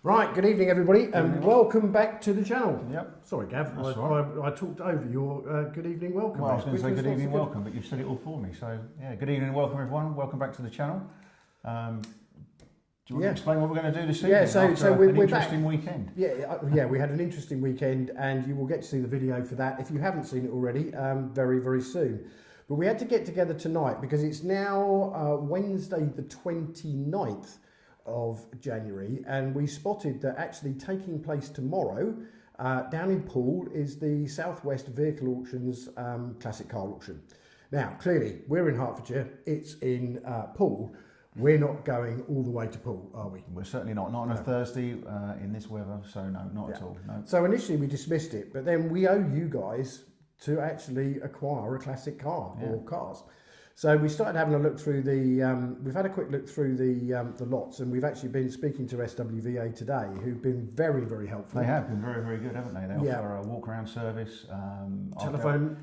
Right, good evening everybody and welcome back to the channel. Yep. Sorry Gav, That's right. I talked over your good evening welcome. Well, I was going to say good evening welcome, but you've said it all for me. So yeah, good evening and welcome everyone. Welcome back to the channel. Do you want to explain what we're going to do this evening? Yeah, so we're interesting back. Weekend. Yeah, we had an interesting weekend and you will get to see the video for that if you haven't seen it already very, very soon. But we had to get together tonight because it's now Wednesday the 29th of January, and we spotted that actually taking place tomorrow down in Poole is the Southwest Vehicle Auctions Classic Car Auction. Now, clearly, we're in Hertfordshire, it's in Poole. We're not going all the way to Poole, are we? We're certainly not on a Thursday in this weather, so no, not at all. No. So initially we dismissed it, but then we owe you guys to actually acquire a classic car or cars. So we started having a look through the, we've had a quick look through the lots, and we've actually been speaking to SWVA today, who've been very, very helpful. They have been very, very good, haven't they? They offer a walk-around service, telephone,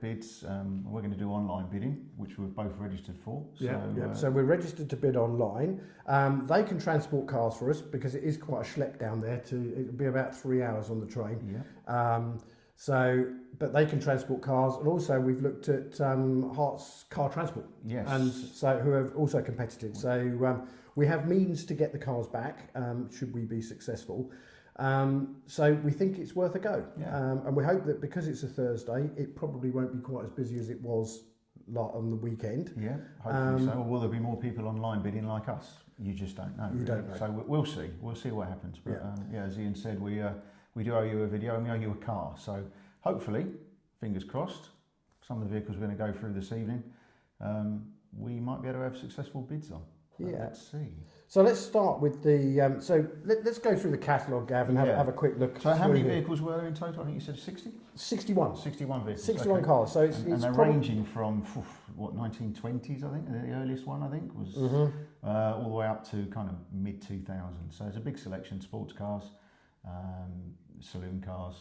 bids. We're going to do online bidding, which we're both registered for. So we're registered to bid online. They can transport cars for us because it is quite a schlep down there. It'll be about 3 hours on the train. But they can transport cars, and also we've looked at Hearts Car Transport, and so who have also competed. So we have means to get the cars back should we be successful. So we think it's worth a go, and we hope that because it's a Thursday, it probably won't be quite as busy as it was on the weekend. Yeah, hopefully so. Or will there be more people online bidding like us? You just don't know. You don't know. So we'll see. We'll see what happens. But as Ian said, we do owe you a video and we owe you a car. So hopefully, fingers crossed, some of the vehicles we're going to go through this evening, we might be able to have successful bids on. Let's see. So let's start with the, let's go through the catalogue, Gav, and have a quick look. So how many vehicles were there in total? I think you said 60? 61. 61 vehicles. 61 cars. So it's they're ranging from, 1920s, I think, the earliest one, I think, was all the way up to kind of mid-2000s. So it's a big selection, sports cars, saloon cars,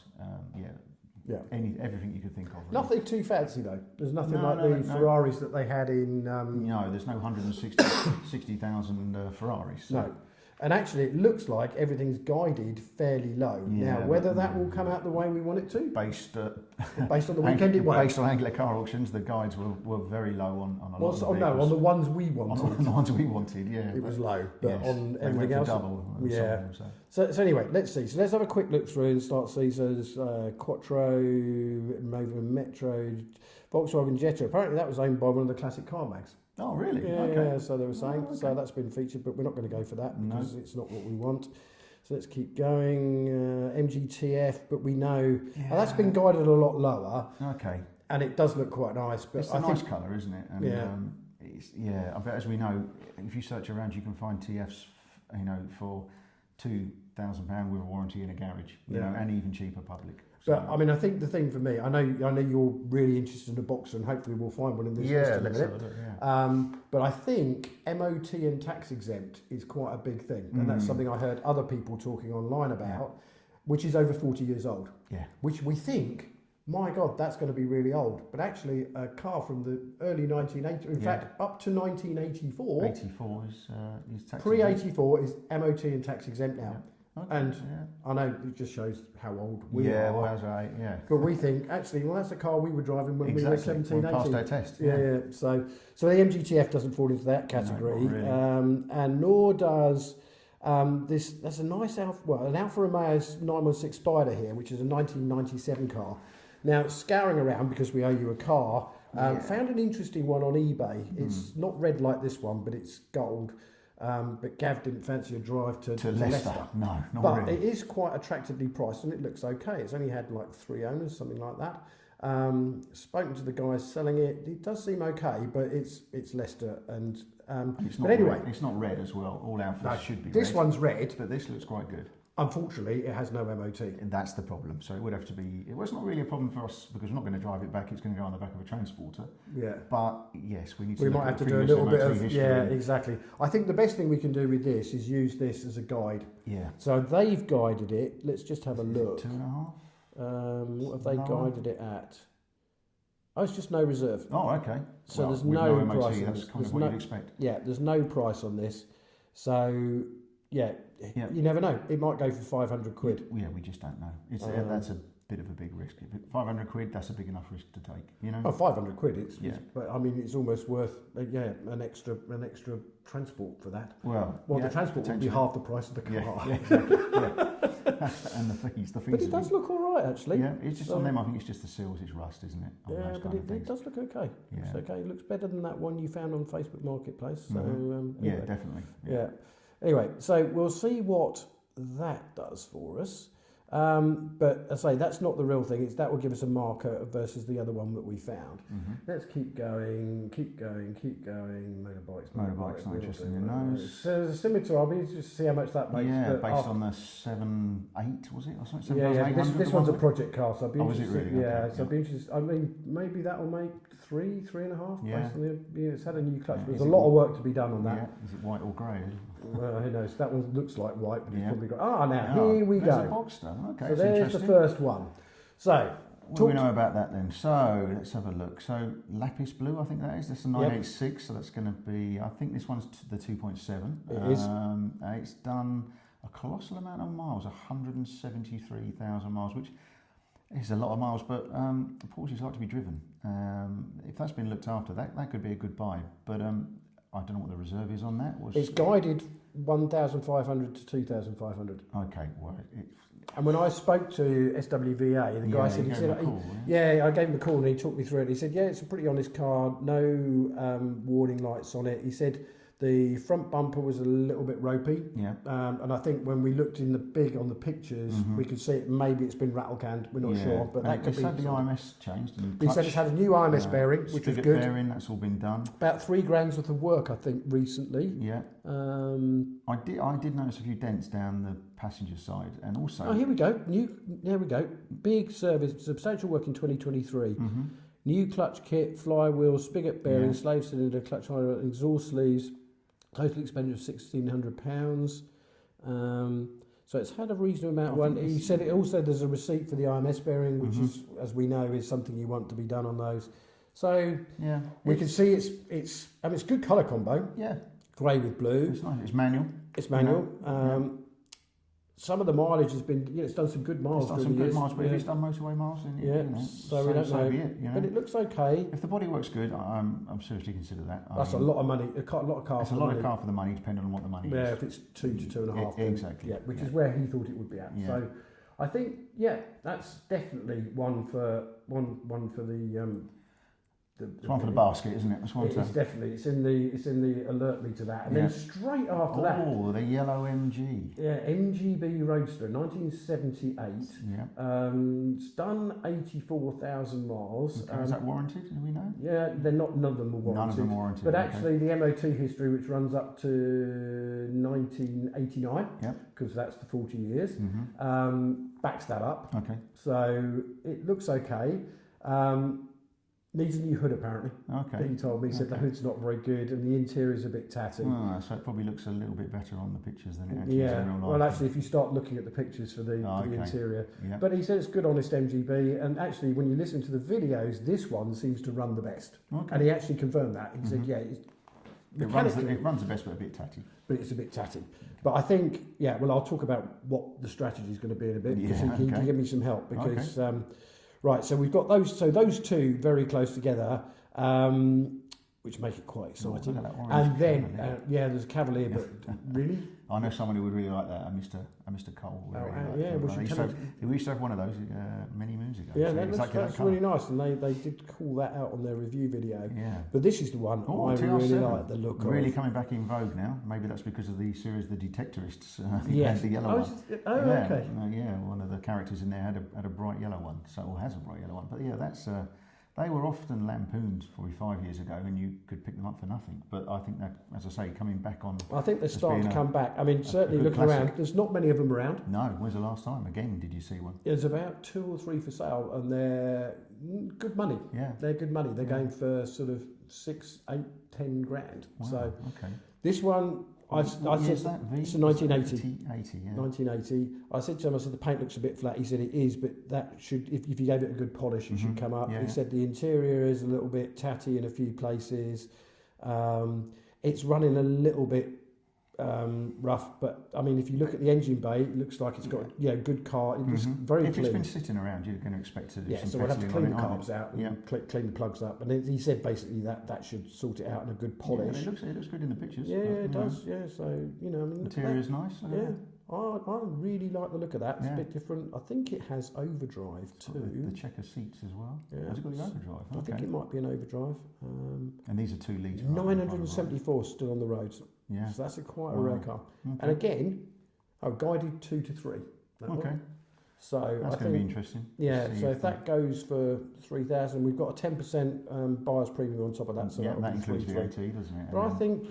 everything you could think of. Really. Nothing too fancy though. There's nothing like the Ferraris that they had in. No, there's no 160,000 Ferraris. So. No, and actually it looks like everything's guided fairly low. Now, whether that will come out the way we want it to, based on the weekend it won't. Based on Anglia Car Auctions, the guides were very low on a lot of the vehicles. On the ones we wanted. On the ones we wanted, it was low, but on everything else, double. So anyway, let's see. So let's have a quick look through and start to see. So there's Quattro, Nova Metro, Volkswagen Jetta. Apparently that was owned by one of the classic car mags. Oh, really? Yeah, so they were saying. So that's been featured, but we're not going to go for that because it's not what we want. So let's keep going. MGTF, but we know that's been guided a lot lower. Okay. And it does look quite nice. But it's a nice colour, isn't it? And, I bet as we know, if you search around, you can find TFs, for £2,000 with a warranty in a garage, and even cheaper public. But I mean, I think the thing for me, I know you're really interested in a Boxer, and hopefully we'll find one in this list in a minute. But I think MOT and tax exempt is quite a big thing, and that's something I heard other people talking online about, which is over 40 years old. Yeah. Which we think, my God, that's going to be really old. But actually, a car from the early 1980s, in fact, up to 1984. 84 is tax Pre-84 is MOT and tax exempt now. Yeah. Okay, and I know it just shows how old we are. Well, that's right, But we think, actually, that's a car we were driving when we were 17, 18. Passed our test. Yeah. So the MGTF doesn't fall into that category. No, not really. And nor does that's a nice an Alfa Romeo 916 Spider here, which is a 1997 car. Now, scouring around, because we owe you a car, found an interesting one on eBay. It's not red like this one, but it's gold. But Gav didn't fancy a drive to Leicester. No, not but really. It is quite attractively priced and it looks okay. It's only had like 3 owners, something like that. Spoken to the guys selling it. It does seem okay, but it's Leicester and but anyway, it's not red as well. All Alphas should be. This one's red, but this looks quite good. Unfortunately, it has no MOT. And that's the problem. So it would have to be. It was not really a problem for us because we're not going to drive it back. It's going to go on the back of a transporter. Yeah. But yes, we need to. We might have to do a little bit of exactly. I think the best thing we can do with this is use this as a guide. Yeah. So they've guided it. Let's just have a look. 2.5. What have they guided it at? Oh, it's just no reserve. Oh, okay. So there's no MOT, price. that's kind of what you'd expect. Yeah, there's no price on this. So yeah, Yeah. you never know. It might go for 500 quid. Yeah, we just don't know. That's a bit of a big risk. If 500 quid, that's a big enough risk to take. You know. Oh, 500 quid. Yeah. But I mean, it's almost worth an extra transport for that. Well, the transport would be half the price of the car. Yeah, exactly. Yeah. And the fees. But it does look all right, actually. Yeah, it's just on them. I think it's just the seals, it's rust, isn't it? Yeah, but it does look okay. Yeah. It's okay. It looks better than that one you found on Facebook Marketplace. So yeah, anyway. definitely. Yeah. Anyway, so we'll see what that does for us. But as I say, that's not the real thing. That will give us a marker versus the other one that we found. Let's keep going. Motorbikes, not interested in those. So similar to Robbie, just to see how much that makes. Yeah, based on the 7.8, was it? Or something? Yeah. This one's a project car, so I'd be interested. interested. Really? Yeah, Okay, so I'd be interested. I mean, maybe that will make 3.5. Yeah. Based on it's had a new clutch. Yeah. There's a lot of work to be done on that. Yeah. Is it white or grey? Well, who knows? That one looks like white, but it's Yeah. probably got. Here we there's go. a Boxster. Okay, So there's the first one. So, what do we know about that then? So let's have a look. So lapis blue, I think that is. That's a 986. So that's going to be. I think this one's the 2.7. It is. It's done a colossal amount of miles, 173,000 miles, which is a lot of miles. But Porsches like to be driven. If that's been looked after, that could be a good buy. But I don't know what the reserve is on that. It's guided 1,500 to 2,500. Okay, well, and when I spoke to SWVA, the guy said, I gave him a call and he talked me through it. He said, it's a pretty honest car, no warning lights on it. He said the front bumper was a little bit ropey. Yeah. And I think when we looked on the pictures, we could see maybe it's been rattle canned. We're not sure, but that could be. Said the IMS changed. He said it's had a new IMS bearing, which was good. Bearing, that's all been done. About 3 grand's worth of work, I think, recently. Yeah. I did notice a few dents down the passenger side, and also. Oh, here we go. There we go. Big service, substantial work in 2023. New clutch kit, flywheel, spigot bearing, slave cylinder, clutch hydraulic, exhaust sleeves. Total expenditure of £1,600. So it's had a reasonable amount of one. He said it also there's a receipt for the IMS bearing, which is, as we know, is something you want to be done on those. So we can see it's good colour combo. Yeah. Grey with blue. It's nice. It's manual. It's manual. Some of the mileage has been, it's done some good miles. It's done some good miles, but if it's done motorway miles, then so we don't know. Be it, But it looks okay. If the body works good, I'm seriously consider that. That's a lot of money. A lot of car. It's a lot of car for the money, depending on what the money is. Yeah, if it's 2 to 2.5. Exactly. Yeah, which is where he thought it would be at. Yeah. So I think that's definitely one for the. It's one for the basket, isn't it? It's definitely it's in the alert me to that, and then straight after that. Oh, the yellow MG. Yeah, MGB Roadster, 1978. Yeah. It's done 84,000 miles. Okay, is that warranted? Do we know? Yeah, none of them are warranted. None of them warranted. But actually, the MOT history, which runs up to 1989, because that's the 40 years, backs that up. Okay. So it looks okay. Needs a new hood apparently. Okay. He told me, he said the hood's not very good and the interior's a bit tatty. Oh, so it probably looks a little bit better on the pictures than it actually is in real life. Well, actually, if you start looking at the pictures for the interior. Yeah. But he said it's good, honest MGB, and actually, when you listen to the videos, this one seems to run the best. Okay. And he actually confirmed that. He said, it runs the best, but a bit tatty. But it's a bit tatty. But I think, I'll talk about what the strategy is going to be in a bit, because he can give me some help, because... Right, so we've got those. So those two very close together, which make it quite exciting. And then, there's a Cavalier, but really, I know someone who would really like that. A Mr. Cole. We used to have one of those many moons ago. Yeah, that's really nice, and they did call that out on their review video. Yeah, but this is the one I really like the look of. Really coming back in vogue now. Maybe that's because of the series The Detectorists. Yes, the yellow one. Okay. One of the characters in there had a bright yellow one, or has a bright yellow one. But that's. They were often lampooned 45 years ago, and you could pick them up for nothing. But I think that, as I say, coming back on... I think they're starting to come back. I mean, certainly looking around, there's not many of them around. No, when's the last time? Again, did you see one? There's about 2 or 3 for sale, and they're good money. Yeah. They're good money. They're going for sort of 6, 8, 10 grand. Wow, so this one... I said it's a 1980. 1980. I said to him, the paint looks a bit flat. He said it is, but that should, if you gave it a good polish, it should come up. He said the interior is a little bit tatty in a few places. It's running a little bit rough, but I mean, if you look at the engine bay, it looks like it's got good car. It's very If clean. it's been sitting around, you're going to expect to do some so we'll have to petrolling clean the on it, aren't carbs you? out and clean the plugs up. And he said basically that should sort it out in a good polish. Yeah, it looks good in the pictures. Yeah, but, it does. Yeah, so I mean, Interior's nice. Yeah, I really like the look of that. It's a bit different. I think it has overdrive too. The checker seats as well. Yeah. Has it got the overdrive? I think it might be an overdrive. And these are 2 litre. 974 still on the roads. Yeah. So that's quite a rare car. Okay. And again, guided 2 to 3. Okay. So that's going to be interesting. Yeah. So if that goes for 3,000, we've got a 10% buyer's premium on top of that. So that includes VAT, doesn't it? But I think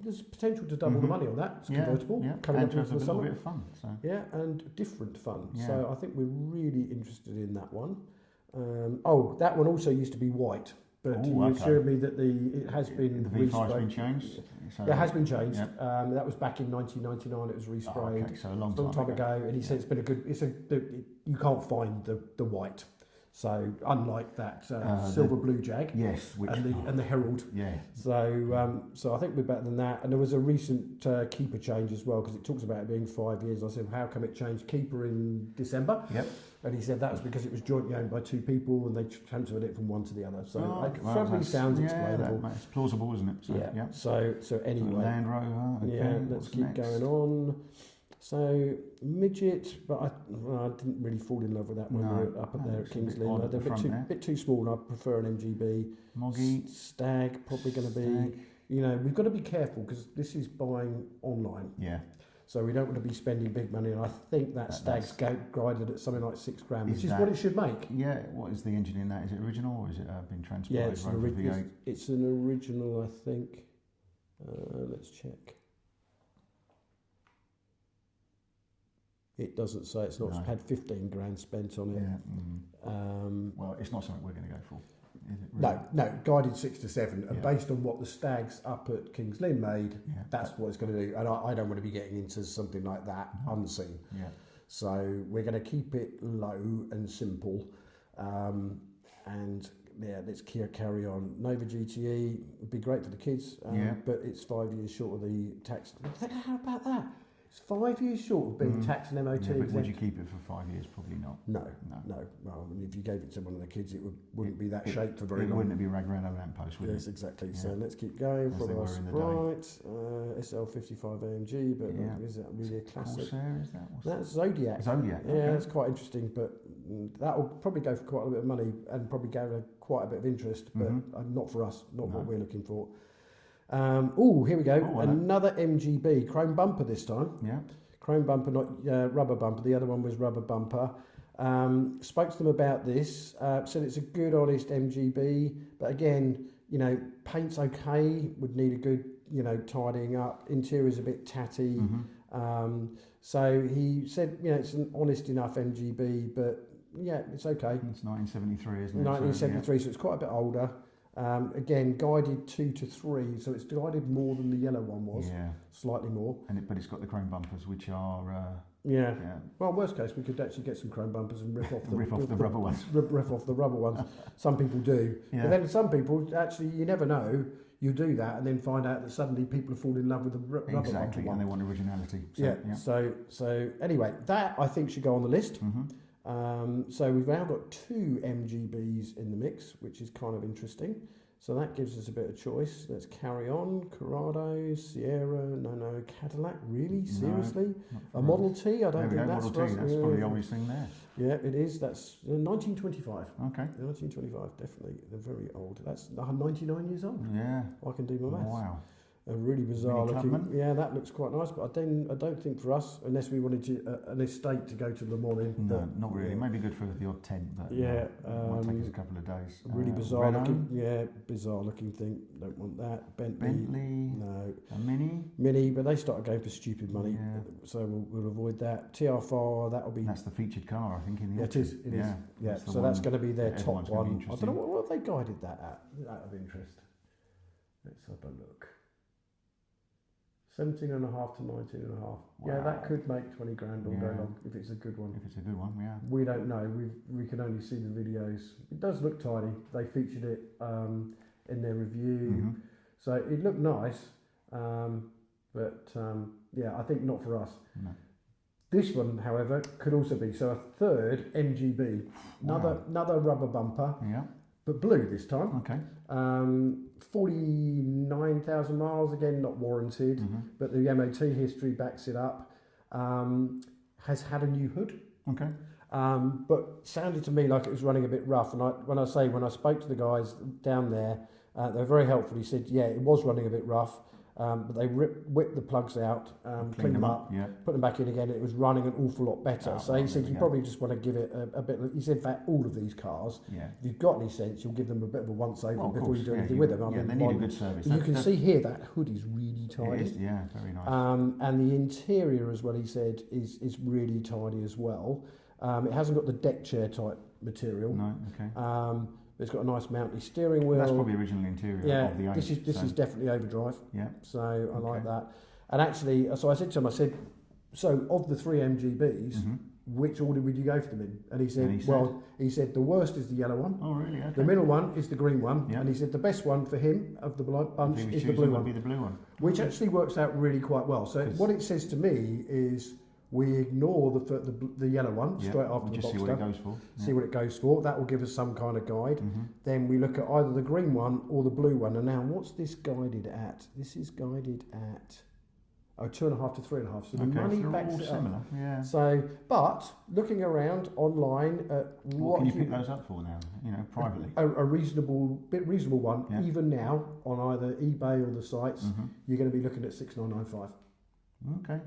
there's potential to double the money on that. It's convertible. Coming up with a little bit of fun. So. Yeah, and different fun. Yeah. So I think we're really interested in that one. That one also used to be white. But he assured me that it has been the V5's been changed. So it has been changed. Yep. That was back in 1999. It was resprayed. Okay, so a long time ago. And he said it's been a good. You can't find the white. So unlike that silver blue Jag, yes, and the Herald, So I think we're better than that. And there was a recent keeper change as well because it talks about it being 5 years. I said, how come it changed keeper in December? Yep. And he said that was because it was jointly owned by 2 people and they transferred it from one to the other. So probably sounds explainable. That's plausible, isn't it? So, So anyway, Land Rover. Okay, let's keep going on. So midget, but I didn't really fall in love with that when we were up there at King's Lynn. They're a bit too small, and I prefer an MGB. Moggy, Stag, probably going to be. We've got to be careful because this is buying online. Yeah. So we don't want to be spending big money, and I think that Stag's guided at something like £6,000, which is what it should make. Yeah. What is the engine in that? Is it original or is it been transported? Yeah, it's an original, I think. Let's check. It doesn't say it's not had 15 grand spent on it. Yeah. Well, it's not something we're going to go for, is it? Really? No, guided 6 to 7, and based on what the Stags up at King's Lynn made, that's what it's going to do. And I don't want to be getting into something like that unseen. Yeah. So we're going to keep it low and simple, and let's carry on. Nova GTE would be great for the kids, but it's 5 years short of the tax. How about that? It's 5 years short of being taxed and MOT. Yeah, but would you keep it for 5 years? Probably not. No. Well, if you gave it to one of the kids, it wouldn't be that shape for very long. Wouldn't it be ragged around a lamppost, would it? Yes, exactly. Yeah. So let's keep going. From our Sprite, SL55 AMG, but is that really a classic? Corsair, is that? That's Zodiac. Zodiac. Yeah, that's quite interesting, but that will probably go for quite a bit of money and probably go to quite a bit of interest, but not for us, not what we're looking for. Here we go. Another MGB, chrome bumper this time. Yeah. Chrome bumper, not rubber bumper. The other one was rubber bumper. Spoke to them about this. Said it's a good, honest MGB, but again, paint's okay. Would need a good, tidying up. Interior's a bit tatty. So he said, it's an honest enough MGB, but it's okay. It's 1973, isn't it? 1973, so it's quite a bit older. Again, guided 2 to 3, so it's guided more than the yellow one was. Yeah. Slightly more. But it's got the chrome bumpers, which are... Well, worst case, we could actually get some chrome bumpers and rip off the rubber ones. Rip off the rubber ones. Some people do. Yeah. But then some people, actually, you never know. You do that and then find out that suddenly people fall in love with the rubber bumper. Exactly, and they want originality. So, So anyway, that I think should go on the list. So we've now got 2 MGBs in the mix, which is kind of interesting. So that gives us a bit of choice. Let's carry on. Corrado, Sierra, no, Cadillac. Really? Seriously? A Model T? I don't think that's Model T. That's probably the oldest thing there. Yeah, it is. That's 1925. Okay. 1925, definitely. They're very old. That's 99 years old. Yeah. I can do my maths. Wow. A really bizarre looking. Yeah, that looks quite nice, but I don't think for us, unless we wanted an estate to go to Le Mans in. No, not really. Maybe good for the odd tent, but might take us a couple of days. Really bizarre looking. Yeah, bizarre looking thing. Don't want that. Bentley. No. A Mini. Mini, but they started going for stupid money, so we'll avoid that. TR4, that'll be. That's the featured car, I think. In the it is. It is. Yeah. So that's going to be their top one. I don't know what they guided that at. Out of interest. Let's have a look. 17.5 to 19.5. Wow. Yeah, that could make 20 grand all day long if it's a good one. If it's a good one, yeah. We don't know. We can only see the videos. It does look tidy. They featured it in their review, so it looked nice. But yeah, I think not for us. No. This one, however, could also be. So a third MGB, another rubber bumper, Yeah. but blue this time. Okay. 49,000 miles, again, not warranted, but the MOT history backs it up. Has had a new hood. Okay. But sounded to me like it was running a bit rough. And when I spoke to the guys down there, they were very helpful. He said, yeah, it was running a bit rough, but they whipped the plugs out, cleaned them up, put them back in again. It was running an awful lot better. So he said, you probably just want to give it a bit. He said, in fact, all of these cars, if you've got any sense, you'll give them a bit of a once over before you do anything with them. I mean, they need a good service. You can see here that hood is really tidy. It is, yeah, very nice. And the interior as well, he said, is really tidy as well. It hasn't got the deck chair type material. No, okay. It's got a nice mounty steering wheel. That's probably original interior of the 8. This is definitely overdrive. Yeah. So I like that. And actually, so I said to him, so of the 3 MGBs, which order would you go for them in? And he said, he said the worst is the yellow one. Oh, really? Okay. The middle one is the green one. Yeah. And he said the best one for him of the bunch is the blue one. Be the blue one. Which actually works out really quite well. So what it says to me is, we ignore the yellow one straight after the Boxster. See what it goes for. See what it goes for. That will give us some kind of guide. Then we look at either the green one or the blue one. And now, what's this guided at? This is guided at 2.5 to 3.5. So the money backs it similar. up. Yeah. So, but looking around online at what can you pick those up for now? You know, privately. A reasonable one. Yeah. Even now on either eBay or the sites, you're going to be looking at 6,995. Okay.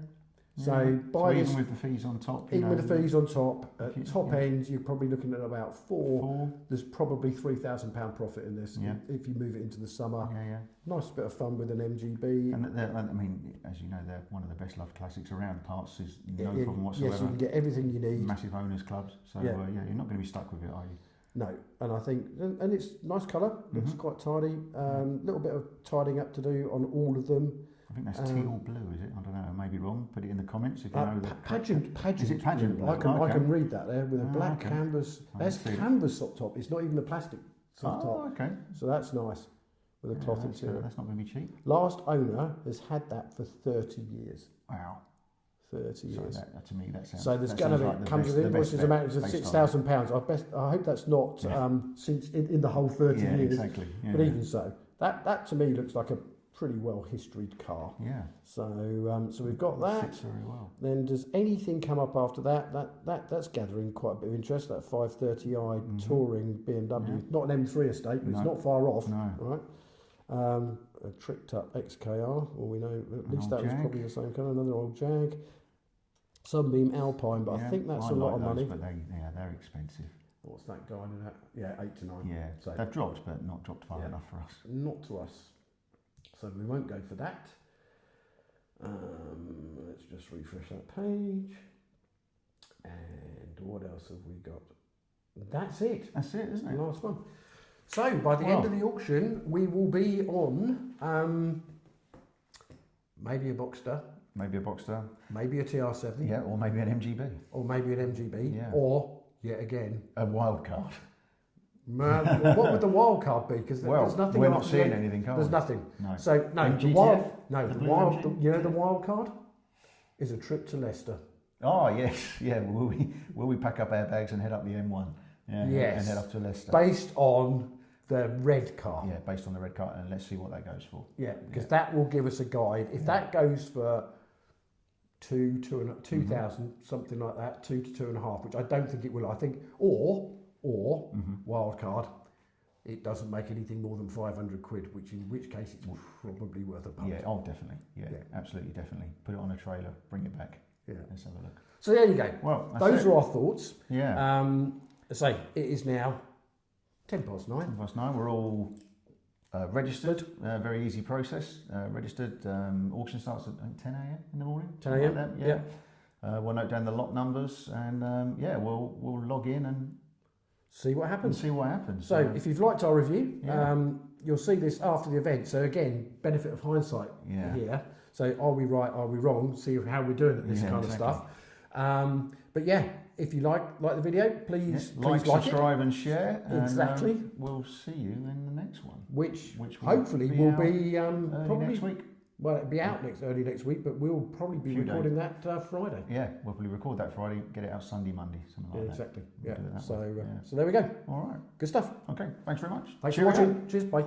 So even with the fees on top, with the fees on top, at top end, you're probably looking at about 4. There's probably £3,000 profit in this if you move it into the summer. Nice bit of fun with an MGB. And I mean, as you know, they're one of the best loved classics around. Parts is no problem whatsoever. Yes, you can get everything you need. Massive owners clubs, so you're not going to be stuck with it, are you? No, and I think, and it's nice colour. Looks quite tidy. Little bit of tidying up to do on all of them. I think that's teal blue, is it? I don't know, I may be wrong. Put it in the comments if you know that. Pageant. Is it pageant blue? I can read that there with a black canvas. There's canvas up top. It's not even a plastic top. Okay. So that's nice with a cloth interior. That's not going to be cheap. Last owner has had that for 30 years. Wow. 30 years. So to me, that sounds. So there's going to be comes with invoices amounting to £6,000. I hope that's not since in the whole 30 years. Exactly. Yeah, but even so, that to me looks like a pretty well historied car. Yeah. So we've got that. Fits very well. Then does anything come up after that? That's gathering quite a bit of interest. That 530i touring BMW, not an M3 estate, but it's not far off. No. Right. A tricked up XKR. Well, we know at least that was probably the same colour. Another old Jag. Sunbeam Alpine, but I think that's a lot of money. But they're expensive. What's that going in at? Yeah, 8 to 9. Yeah, so they've dropped, but not dropped far enough for us. Not to us. So we won't go for that. Let's just refresh that page. And what else have we got? That's it. That's it, isn't it? Last one. So by the end of the auction, we will be on maybe a Boxster. Maybe a Boxster. Maybe a TR7. Yeah, or maybe an MGB. Or maybe an MGB. Yeah. Or, yet again, a wild card. What would the wild card be? Because there's nothing. We're not seeing anything. There's nothing. No. So the wild. You know the wild card is a trip to Leicester. Oh yes, yeah. Will we pack up our bags and head up the M1? Yeah. Yes. And head up to Leicester. Based on the red car. Yeah, based on the red car, and let's see what that goes for. Yeah, because that will give us a guide. If that goes for 2,000, something like that, 2 to 2.5, which I don't think it will. I think, or wild card, it doesn't make anything more than 500 quid, in which case it's probably worth a punt. Yeah, definitely. Yeah, absolutely, definitely. Put it on a trailer, bring it back. Yeah, let's have a look. So there you go. Well, those are our thoughts. Yeah. It is now 10 past 9. 10 past 9. We're all registered. Very easy process. Registered. Auction starts at 10 a.m. in the morning. 10 a.m. Like that, yeah. We'll note down the lot numbers, and we'll log in and see what happens. So if you've liked our review, you'll see this after the event. So again, benefit of hindsight here. So are we right? Are we wrong? See how we're doing at this kind of stuff. But yeah, if you like the video, please like, subscribe, and share. Exactly. And, we'll see you in the next one, which hopefully will be probably next week. Well, it'll be out early next week, but we'll probably be recording that Friday. Yeah, we'll probably record that Friday, get it out Sunday, Monday, something like that. Exactly. We'll Yeah. do it that way. So there we go. All right. Good stuff. Okay. Thanks very much. Thanks for watching. Cheers. Bye.